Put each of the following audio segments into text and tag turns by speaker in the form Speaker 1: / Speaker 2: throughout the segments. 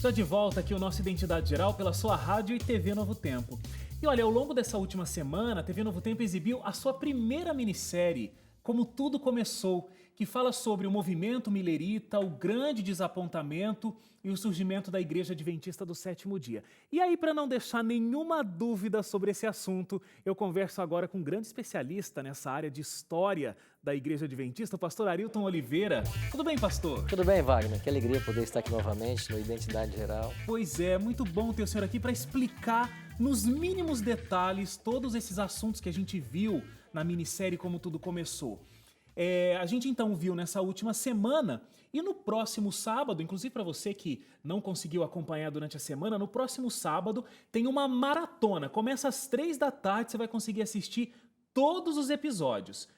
Speaker 1: Já de volta aqui o nosso Identidade Geral pela sua rádio e TV Novo Tempo. E olha, ao longo dessa última semana, a TV Novo Tempo exibiu a sua primeira minissérie, Como Tudo Começou, que fala sobre o movimento milerita, o grande desapontamento e o surgimento da Igreja Adventista do Sétimo Dia. E aí, para não deixar nenhuma dúvida sobre esse assunto, eu converso agora com um grande especialista nessa área de história da Igreja Adventista, o pastor Arilton Oliveira. Tudo bem, pastor?
Speaker 2: Tudo bem, Wagner? Que alegria poder estar aqui novamente no Identidade Geral.
Speaker 1: Pois é, muito bom ter o senhor aqui para explicar nos mínimos detalhes todos esses assuntos que a gente viu na minissérie Como Tudo Começou. A gente então viu nessa última semana e no próximo sábado, inclusive para você que não conseguiu acompanhar durante a semana, no próximo sábado tem uma maratona. Começa às 3 da tarde, você vai conseguir assistir todos os episódios.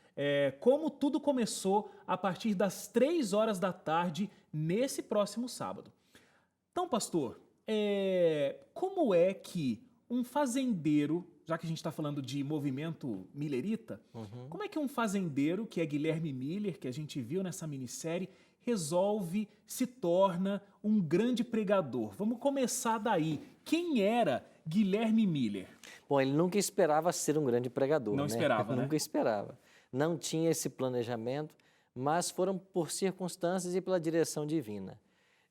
Speaker 1: Como Tudo Começou a partir das 3 horas da tarde nesse próximo sábado. Então, pastor, como é que um fazendeiro, já que a gente está falando de movimento milerita, como é que um fazendeiro, que é Guilherme Miller, que a gente viu nessa minissérie, se torna um grande pregador? Vamos começar daí. Quem era Guilherme Miller?
Speaker 2: Bom, ele nunca esperava ser um grande pregador,
Speaker 1: Não esperava, né?
Speaker 2: Nunca esperava. Não tinha esse planejamento, mas foram por circunstâncias e pela direção divina.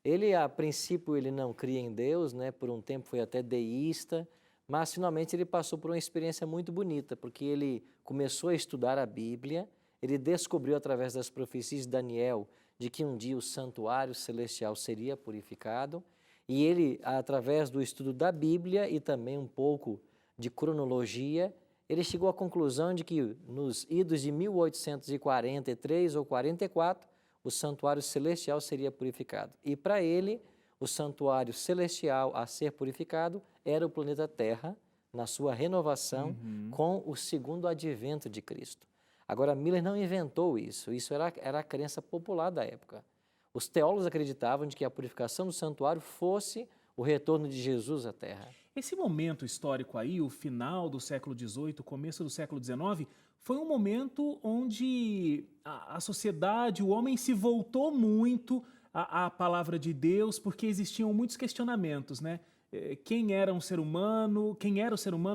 Speaker 2: Ele, a princípio, ele não cria em Deus, né? Por um tempo foi até deísta, mas finalmente ele passou por uma experiência muito bonita, porque ele começou a estudar a Bíblia, ele descobriu através das profecias de Daniel de que um dia o santuário celestial seria purificado, e ele, através do estudo da Bíblia e também um pouco de cronologia, ele chegou à conclusão de que nos idos de 1843 ou 44, o santuário celestial seria purificado. E para ele, o santuário celestial a ser purificado era o planeta Terra, na sua renovação com o segundo advento de Cristo. Agora, Miller não inventou isso era a crença popular da época. Os teólogos acreditavam de que a purificação do santuário fosse o retorno de Jesus à Terra.
Speaker 1: Esse momento histórico aí, o final do século XVIII, começo do século XIX, foi um momento onde a sociedade, o homem se voltou muito à palavra de Deus, porque existiam muitos questionamentos, né? Quem era o ser humano,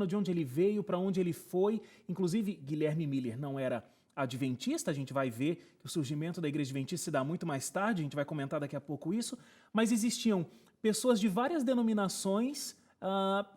Speaker 1: de onde ele veio, para onde ele foi. Inclusive, Guilherme Miller não era adventista, a gente vai ver que o surgimento da Igreja Adventista se dá muito mais tarde, a gente vai comentar daqui a pouco isso, mas existiam pessoas de várias denominações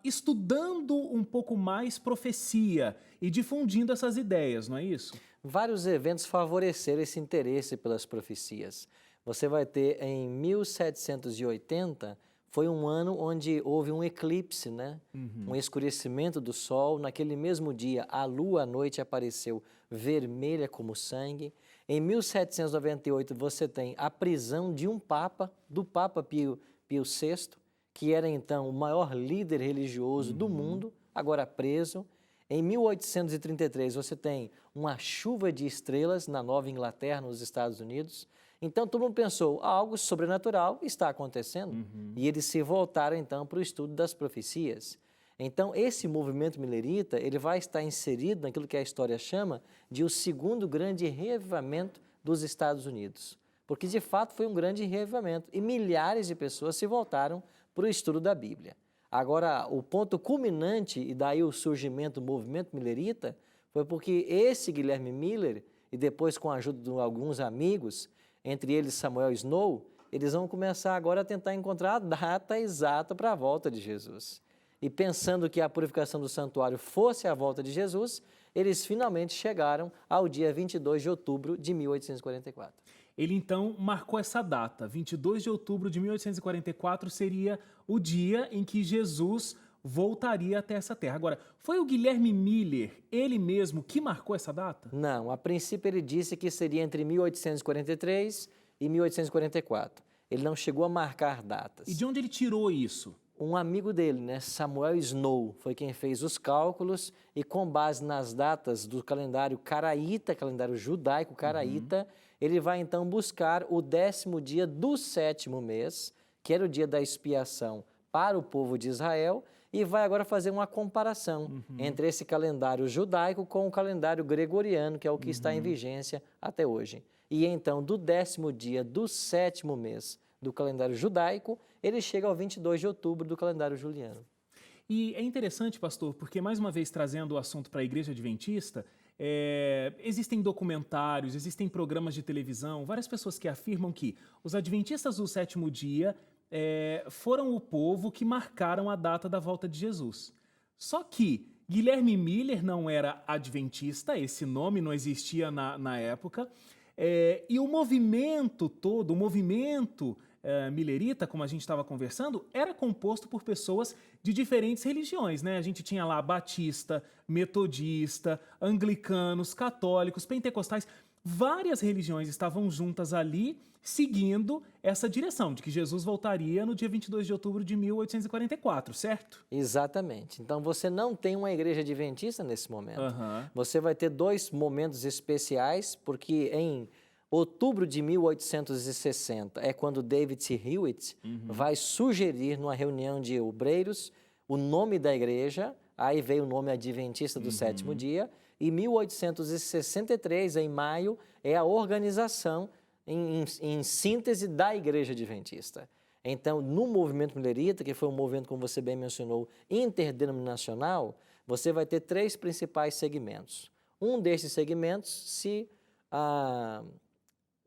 Speaker 1: estudando um pouco mais profecia e difundindo essas ideias, não é isso?
Speaker 2: Vários eventos favoreceram esse interesse pelas profecias. Você vai ter em 1780, foi um ano onde houve um eclipse, né? Um escurecimento do sol. Naquele mesmo dia, a lua à noite apareceu vermelha como sangue. Em 1798, você tem a prisão de um papa, do Papa Pio VI, que era então o maior líder religioso do mundo, agora preso. Em 1833, você tem uma chuva de estrelas na Nova Inglaterra, nos Estados Unidos. Então, todo mundo pensou, algo sobrenatural está acontecendo. E eles se voltaram, então, para o estudo das profecias. Então, esse movimento milerita, ele vai estar inserido naquilo que a história chama de o segundo grande reavivamento dos Estados Unidos. Porque, de fato, foi um grande reavivamento e milhares de pessoas se voltaram para o estudo da Bíblia. Agora, o ponto culminante, e daí o surgimento do movimento milerita, foi porque esse Guilherme Miller, e depois com a ajuda de alguns amigos, entre eles Samuel Snow, eles vão começar agora a tentar encontrar a data exata para a volta de Jesus. E pensando que a purificação do santuário fosse a volta de Jesus, eles finalmente chegaram ao dia 22 de outubro de 1844.
Speaker 1: Ele então marcou essa data, 22 de outubro de 1844 seria o dia em que Jesus voltaria até essa terra. Agora, foi o Guilherme Miller, ele mesmo, que marcou essa data?
Speaker 2: Não, a princípio ele disse que seria entre 1843 e 1844. Ele não chegou a marcar datas.
Speaker 1: E de onde ele tirou isso?
Speaker 2: Um amigo dele, né, Samuel Snow, foi quem fez os cálculos e com base nas datas do calendário caraíta, calendário judaico caraíta, ele vai então buscar o 10º dia do 7º mês, que era o dia da expiação para o povo de Israel, e vai agora fazer uma comparação entre esse calendário judaico com o calendário gregoriano, que é o que está em vigência até hoje. E então, do 10º dia do 7º mês do calendário judaico, ele chega ao 22 de outubro do calendário juliano.
Speaker 1: E é interessante, pastor, porque mais uma vez trazendo o assunto para a Igreja Adventista, existem documentários, existem programas de televisão, várias pessoas que afirmam que os adventistas do sétimo dia foram o povo que marcaram a data da volta de Jesus. Só que Guilherme Miller não era adventista, esse nome não existia na época, e o movimento todo, o movimento millerita, como a gente estava conversando, era composto por pessoas de diferentes religiões, né? A gente tinha lá batista, metodista, anglicanos, católicos, pentecostais, várias religiões estavam juntas ali, seguindo essa direção de que Jesus voltaria no dia 22 de outubro de 1844, certo?
Speaker 2: Exatamente. Então, você não tem uma igreja adventista nesse momento.
Speaker 1: Uhum.
Speaker 2: Você vai ter dois momentos especiais, porque em outubro de 1860 é quando David C. Hewitt vai sugerir, numa reunião de obreiros, o nome da igreja, aí veio o nome Adventista do Sétimo Dia, e 1863, em maio, é a organização em síntese da Igreja Adventista. Então, no movimento millerita, que foi um movimento, como você bem mencionou, interdenominacional, você vai ter três principais segmentos. Um desses segmentos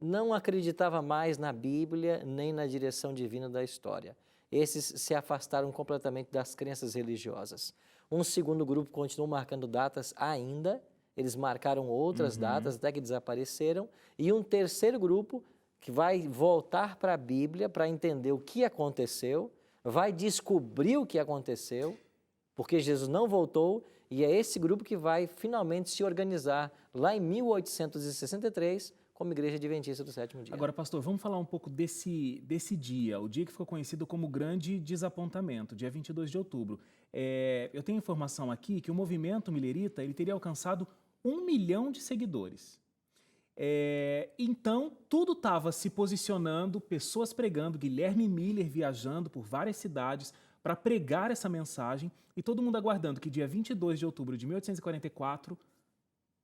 Speaker 2: não acreditava mais na Bíblia nem na direção divina da história. Esses se afastaram completamente das crenças religiosas. Um segundo grupo continuou marcando datas ainda, eles marcaram outras datas até que desapareceram, e um terceiro grupo que vai voltar para a Bíblia para entender o que aconteceu, vai descobrir o que aconteceu, porque Jesus não voltou, e é esse grupo que vai finalmente se organizar lá em 1863 como Igreja Adventista do Sétimo Dia.
Speaker 1: Agora, pastor, vamos falar um pouco desse dia, o dia que ficou conhecido como Grande Desapontamento, dia 22 de outubro. Eu tenho informação aqui que o movimento millerita ele teria alcançado 1 milhão de seguidores. Então, tudo estava se posicionando, pessoas pregando, Guilherme Miller viajando por várias cidades para pregar essa mensagem e todo mundo aguardando que dia 22 de outubro de 1844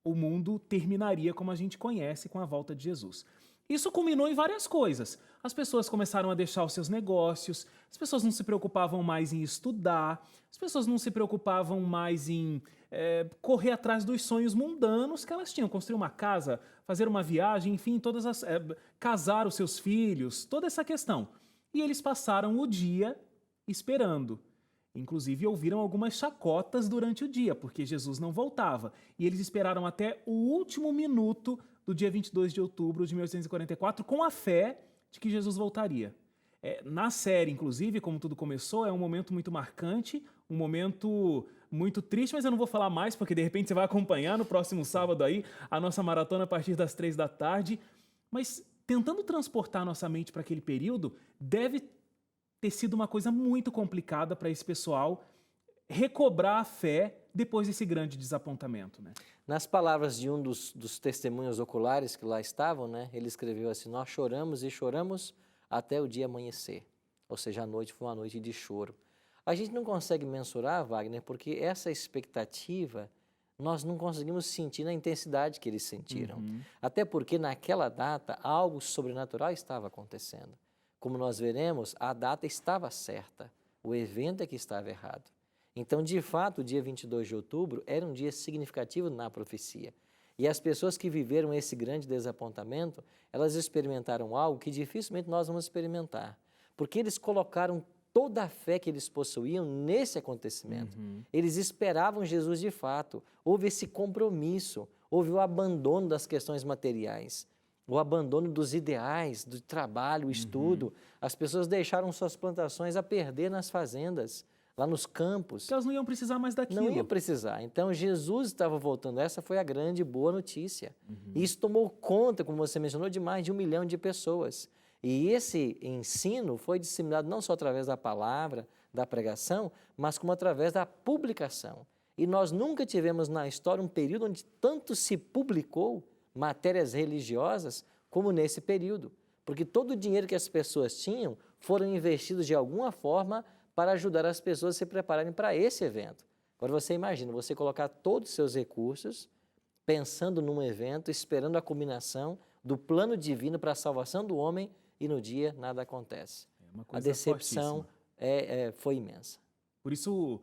Speaker 1: o mundo terminaria como a gente conhece com a volta de Jesus. Isso culminou em várias coisas. As pessoas começaram a deixar os seus negócios, as pessoas não se preocupavam mais em estudar, as pessoas não se preocupavam mais em correr atrás dos sonhos mundanos que elas tinham, construir uma casa, fazer uma viagem, enfim, casar os seus filhos, toda essa questão. E eles passaram o dia esperando. Inclusive, ouviram algumas chacotas durante o dia, porque Jesus não voltava. E eles esperaram até o último minuto do dia 22 de outubro de 1844, com a fé de que Jesus voltaria. Na série, inclusive, como tudo começou, é um momento muito marcante, um momento muito triste, mas eu não vou falar mais, porque de repente você vai acompanhar no próximo sábado aí a nossa maratona a partir das 3 da tarde. Mas tentando transportar nossa mente para aquele período, deve ter sido uma coisa muito complicada para esse pessoal recobrar a fé depois desse grande desapontamento, né?
Speaker 2: Nas palavras de um dos testemunhos oculares que lá estavam, né, ele escreveu assim: nós choramos e choramos até o dia amanhecer. Ou seja, a noite foi uma noite de choro. A gente não consegue mensurar, Wagner, porque essa expectativa nós não conseguimos sentir na intensidade que eles sentiram. Até porque naquela data algo sobrenatural estava acontecendo. Como nós veremos, a data estava certa, o evento é que estava errado. Então, de fato, o dia 22 de outubro era um dia significativo na profecia. E as pessoas que viveram esse grande desapontamento, elas experimentaram algo que dificilmente nós vamos experimentar. Porque eles colocaram toda a fé que eles possuíam nesse acontecimento. Eles esperavam Jesus de fato. Houve esse compromisso, houve o abandono das questões materiais, o abandono dos ideais, do trabalho, o estudo. As pessoas deixaram suas plantações a perder nas fazendas, lá nos campos.
Speaker 1: Porque elas não iam precisar mais daquilo.
Speaker 2: Não iam precisar. Então, Jesus estava voltando. Essa foi a grande boa notícia. E isso tomou conta, como você mencionou, de mais de 1 milhão de pessoas. E esse ensino foi disseminado não só através da palavra, da pregação, mas como através da publicação. E nós nunca tivemos na história um período onde tanto se publicou matérias religiosas como nesse período. Porque todo o dinheiro que as pessoas tinham foram investidos de alguma forma para ajudar as pessoas a se prepararem para esse evento. Agora você imagina, você colocar todos os seus recursos pensando num evento, esperando a culminação do plano divino para a salvação do homem e no dia nada acontece.
Speaker 1: Uma
Speaker 2: A
Speaker 1: coisa
Speaker 2: decepção
Speaker 1: fortíssima.
Speaker 2: foi imensa.
Speaker 1: Por isso,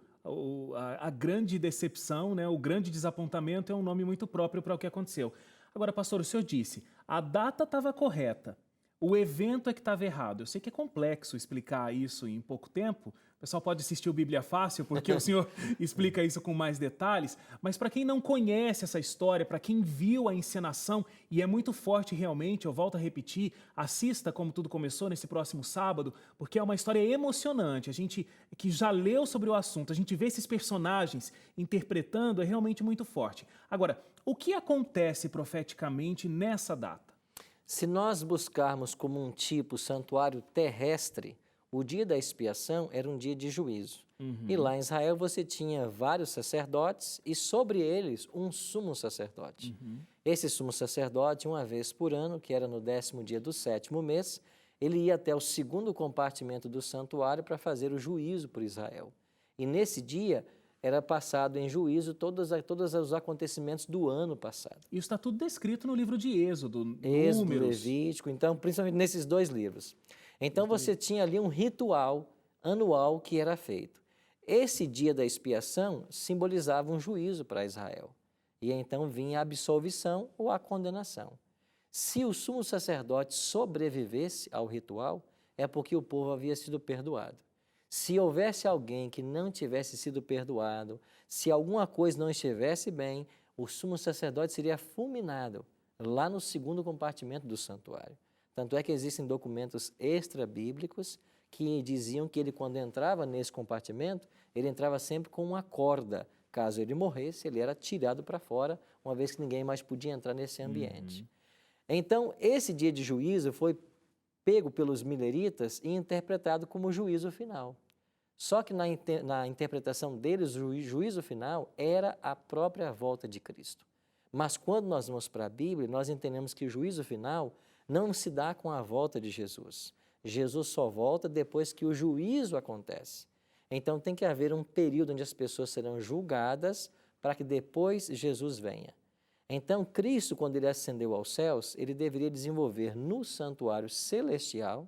Speaker 1: a grande decepção, né, o grande desapontamento é um nome muito próprio para o que aconteceu. Agora, pastor, o senhor disse, a data estava correta, o evento é que estava errado. Eu sei que é complexo explicar isso em pouco tempo. O pessoal pode assistir o Bíblia Fácil, porque o senhor explica isso com mais detalhes. Mas para quem não conhece essa história, para quem viu a encenação, e é muito forte realmente, eu volto a repetir, assista Como Tudo Começou nesse próximo sábado, porque é uma história emocionante. A gente que já leu sobre o assunto, a gente vê esses personagens interpretando, é realmente muito forte. Agora, o que acontece profeticamente nessa data?
Speaker 2: Se nós buscarmos como um tipo santuário terrestre, o dia da expiação era um dia de juízo. E lá em Israel você tinha vários sacerdotes e sobre eles um sumo sacerdote. Esse sumo sacerdote, uma vez por ano, que era no 10º dia do 7º mês, ele ia até o segundo compartimento do santuário para fazer o juízo por Israel. E nesse dia era passado em juízo todos os acontecimentos do ano passado.
Speaker 1: Isso está tudo descrito no livro de Êxodo,
Speaker 2: Êxodo,
Speaker 1: Números.
Speaker 2: Levítico, então, principalmente nesses dois livros. Então, você tinha ali um ritual anual que era feito. Esse dia da expiação simbolizava um juízo para Israel. E então vinha a absolvição ou a condenação. Se o sumo sacerdote sobrevivesse ao ritual, é porque o povo havia sido perdoado. Se houvesse alguém que não tivesse sido perdoado, se alguma coisa não estivesse bem, o sumo sacerdote seria fulminado lá no segundo compartimento do santuário. Tanto é que existem documentos extra-bíblicos que diziam que ele, quando entrava nesse compartimento, ele entrava sempre com uma corda. Caso ele morresse, ele era tirado para fora, uma vez que ninguém mais podia entrar nesse ambiente. Então, esse dia de juízo foi pego pelos mileritas e interpretado como juízo final. Só que na interpretação deles, o juízo final era a própria volta de Cristo. Mas quando nós vamos para a Bíblia, nós entendemos que o juízo final não se dá com a volta de Jesus. Jesus só volta depois que o juízo acontece. Então tem que haver um período onde as pessoas serão julgadas para que depois Jesus venha. Então, Cristo, quando ele ascendeu aos céus, ele deveria desenvolver no santuário celestial,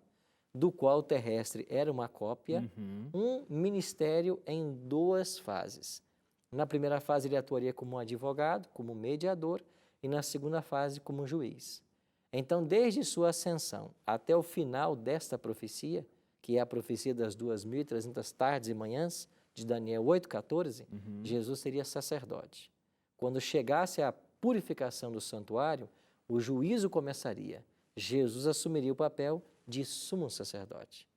Speaker 2: do qual o terrestre era uma cópia, um ministério em duas fases. Na primeira fase, ele atuaria como advogado, como mediador, e na segunda fase, como juiz. Então, desde sua ascensão até o final desta profecia, que é a profecia das 2.300 tardes e manhãs, de Daniel 8,14, Jesus seria sacerdote. Quando chegasse a purificação do santuário, o juízo começaria. Jesus assumiria o papel de sumo sacerdote.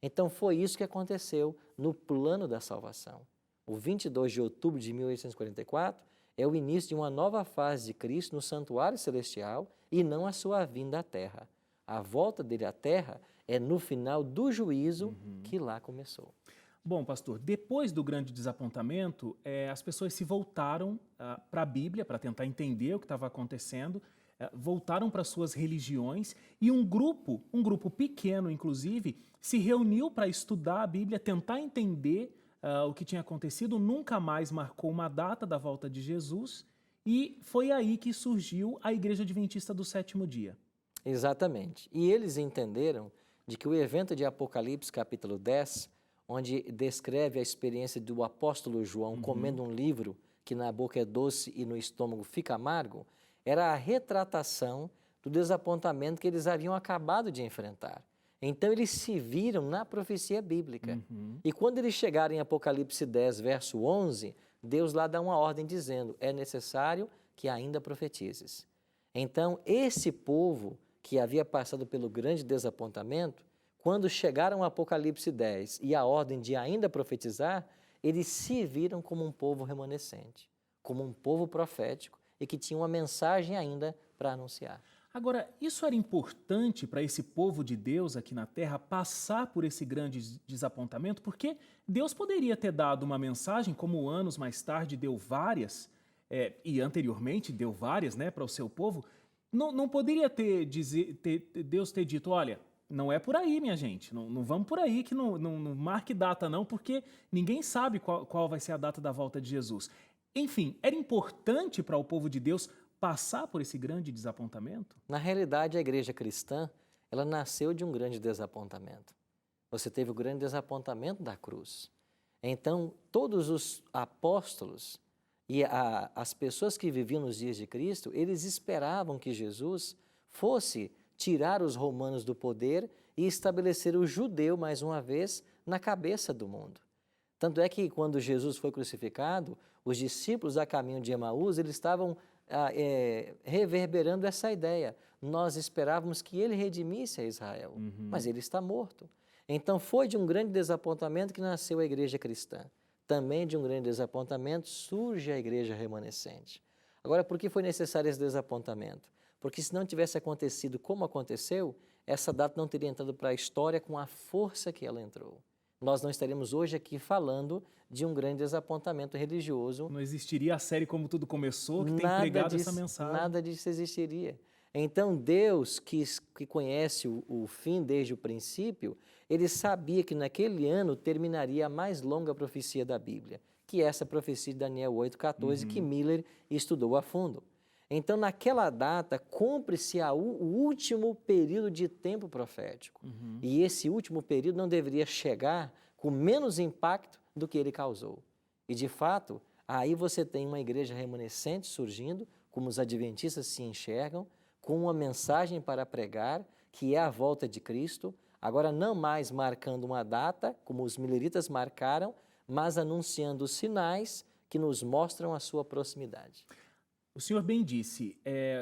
Speaker 2: Então foi isso que aconteceu no plano da salvação. O 22 de outubro de 1844 é o início de uma nova fase de Cristo no santuário celestial e não a sua vinda à terra. A volta dele à terra é no final do juízo que lá começou.
Speaker 1: Bom, pastor, depois do grande desapontamento, as pessoas se voltaram para a Bíblia para tentar entender o que estava acontecendo, voltaram para suas religiões e um grupo pequeno, inclusive, se reuniu para estudar a Bíblia, tentar entender o que tinha acontecido, nunca mais marcou uma data da volta de Jesus e foi aí que surgiu a Igreja Adventista do Sétimo Dia.
Speaker 2: Exatamente. E eles entenderam de que o evento de Apocalipse, capítulo 10, onde descreve a experiência do apóstolo João comendo um livro que na boca é doce e no estômago fica amargo, era a retratação do desapontamento que eles haviam acabado de enfrentar. Então eles se viram na profecia bíblica. E quando eles chegaram em Apocalipse 10, verso 11, Deus lá dá uma ordem dizendo, é necessário que ainda profetizes. Então esse povo que havia passado pelo grande desapontamento, quando chegaram ao Apocalipse 10 e a ordem de ainda profetizar, eles se viram como um povo remanescente, como um povo profético e que tinha uma mensagem ainda para anunciar.
Speaker 1: Agora, isso era importante para esse povo de Deus aqui na Terra passar por esse grande desapontamento, porque Deus poderia ter dado uma mensagem, como anos mais tarde deu várias, e anteriormente deu várias, né, para o seu povo. Não poderia Deus ter dito, olha, não é por aí, minha gente, não vamos por aí, que não marque data não, porque ninguém sabe qual vai ser a data da volta de Jesus. Enfim, era importante para o povo de Deus passar por esse grande desapontamento?
Speaker 2: Na realidade, a igreja cristã, ela nasceu de um grande desapontamento. Você teve o grande desapontamento da cruz. Então, todos os apóstolos e as pessoas que viviam nos dias de Cristo, eles esperavam que Jesus fosse tirar os romanos do poder e estabelecer o judeu, mais uma vez, na cabeça do mundo. Tanto é que, quando Jesus foi crucificado, os discípulos a caminho de Emaús, eles estavam reverberando essa ideia. Nós esperávamos que ele redimisse a Israel, mas ele está morto. Então, foi de um grande desapontamento que nasceu a igreja cristã. Também de um grande desapontamento surge a igreja remanescente. Agora, por que foi necessário esse desapontamento? Porque se não tivesse acontecido como aconteceu, essa data não teria entrado para a história com a força que ela entrou. Nós não estaríamos hoje aqui falando de um grande desapontamento religioso.
Speaker 1: Não existiria a série Como Tudo Começou, que tem pregado essa mensagem.
Speaker 2: Nada disso existiria. Então, Deus, que conhece o fim desde o princípio, ele sabia que naquele ano terminaria a mais longa profecia da Bíblia, que é essa profecia de Daniel 8,14, que Miller estudou a fundo. Então, naquela data, cumpre-se o último período de tempo profético. E esse último período não deveria chegar com menos impacto do que ele causou. E, de fato, aí você tem uma igreja remanescente surgindo, como os adventistas se enxergam, com uma mensagem para pregar, que é a volta de Cristo, agora não mais marcando uma data, como os milleritas marcaram, mas anunciando os sinais que nos mostram a sua proximidade.
Speaker 1: O senhor bem disse,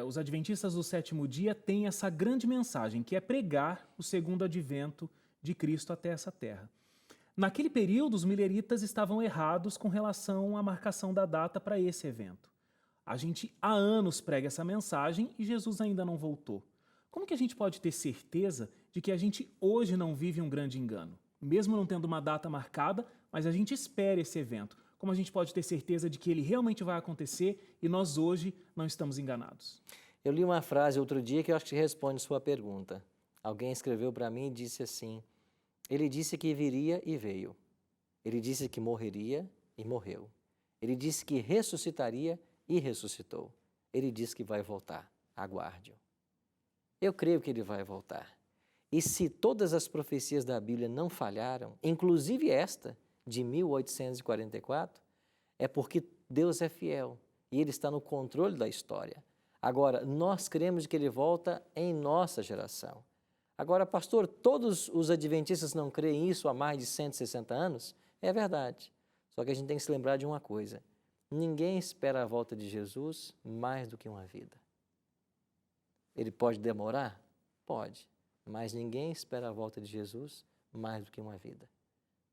Speaker 1: os adventistas do sétimo dia têm essa grande mensagem, que é pregar o segundo advento de Cristo até essa terra. Naquele período, os milleritas estavam errados com relação à marcação da data para esse evento. A gente há anos prega essa mensagem e Jesus ainda não voltou. Como que a gente pode ter certeza de que a gente hoje não vive um grande engano? Mesmo não tendo uma data marcada, mas a gente espera esse evento. Como a gente pode ter certeza de que ele realmente vai acontecer e nós hoje não estamos enganados?
Speaker 2: Eu li uma frase outro dia que eu acho que responde sua pergunta. Alguém escreveu para mim e disse assim: ele disse que viria e veio. Ele disse que morreria e morreu. Ele disse que ressuscitaria e ressuscitou. Ele disse que vai voltar. Aguarde-o. Eu creio que ele vai voltar. E se todas as profecias da Bíblia não falharam, inclusive esta, de 1844, é porque Deus é fiel e Ele está no controle da história. Agora, nós cremos que Ele volta em nossa geração. Agora, pastor, todos os adventistas não creem isso há mais de 160 anos? É verdade. Só que a gente tem que se lembrar de uma coisa. Ninguém espera a volta de Jesus mais do que uma vida. Ele pode demorar? Pode. Mas ninguém espera a volta de Jesus mais do que uma vida.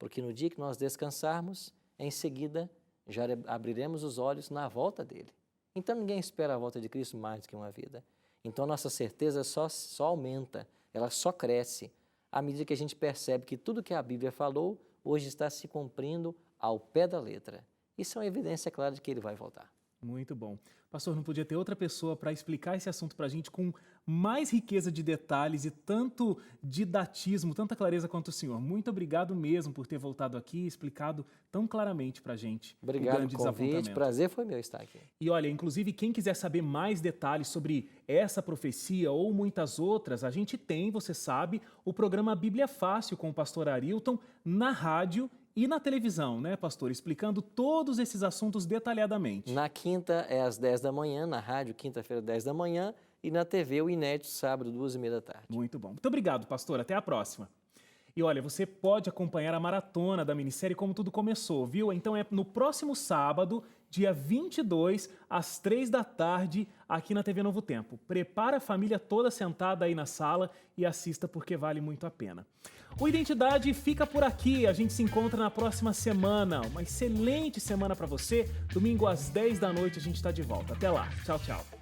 Speaker 2: Porque no dia que nós descansarmos, em seguida já abriremos os olhos na volta dele. Então ninguém espera a volta de Cristo mais do que uma vida. Então nossa certeza só aumenta, ela só cresce à medida que a gente percebe que tudo que a Bíblia falou hoje está se cumprindo ao pé da letra. Isso é uma evidência clara de que ele vai voltar.
Speaker 1: Muito bom. Pastor, não podia ter outra pessoa para explicar esse assunto para a gente com mais riqueza de detalhes e tanto didatismo, tanta clareza quanto o senhor. Muito obrigado mesmo por ter voltado aqui e explicado tão claramente para a gente.
Speaker 2: Obrigado pelo convite, prazer foi meu estar aqui.
Speaker 1: E olha, inclusive quem quiser saber mais detalhes sobre essa profecia ou muitas outras, a gente tem, você sabe, o programa Bíblia Fácil com o pastor Arilton na rádio e na televisão, né, pastor? Explicando todos esses assuntos detalhadamente.
Speaker 2: Na quinta é às 10 da manhã, na rádio, quinta-feira, 10 da manhã, e na TV, o inédito, sábado, 2h30 da tarde.
Speaker 1: Muito bom. Muito obrigado, pastor. Até a próxima. E olha, você pode acompanhar a maratona da minissérie Como Tudo Começou, viu? Então é no próximo sábado, dia 22, às 3 da tarde, aqui na TV Novo Tempo. Prepara a família toda sentada aí na sala e assista porque vale muito a pena. O Identidade fica por aqui. A gente se encontra na próxima semana. Uma excelente semana para você. Domingo às 10 da noite a gente está de volta. Até lá. Tchau, tchau.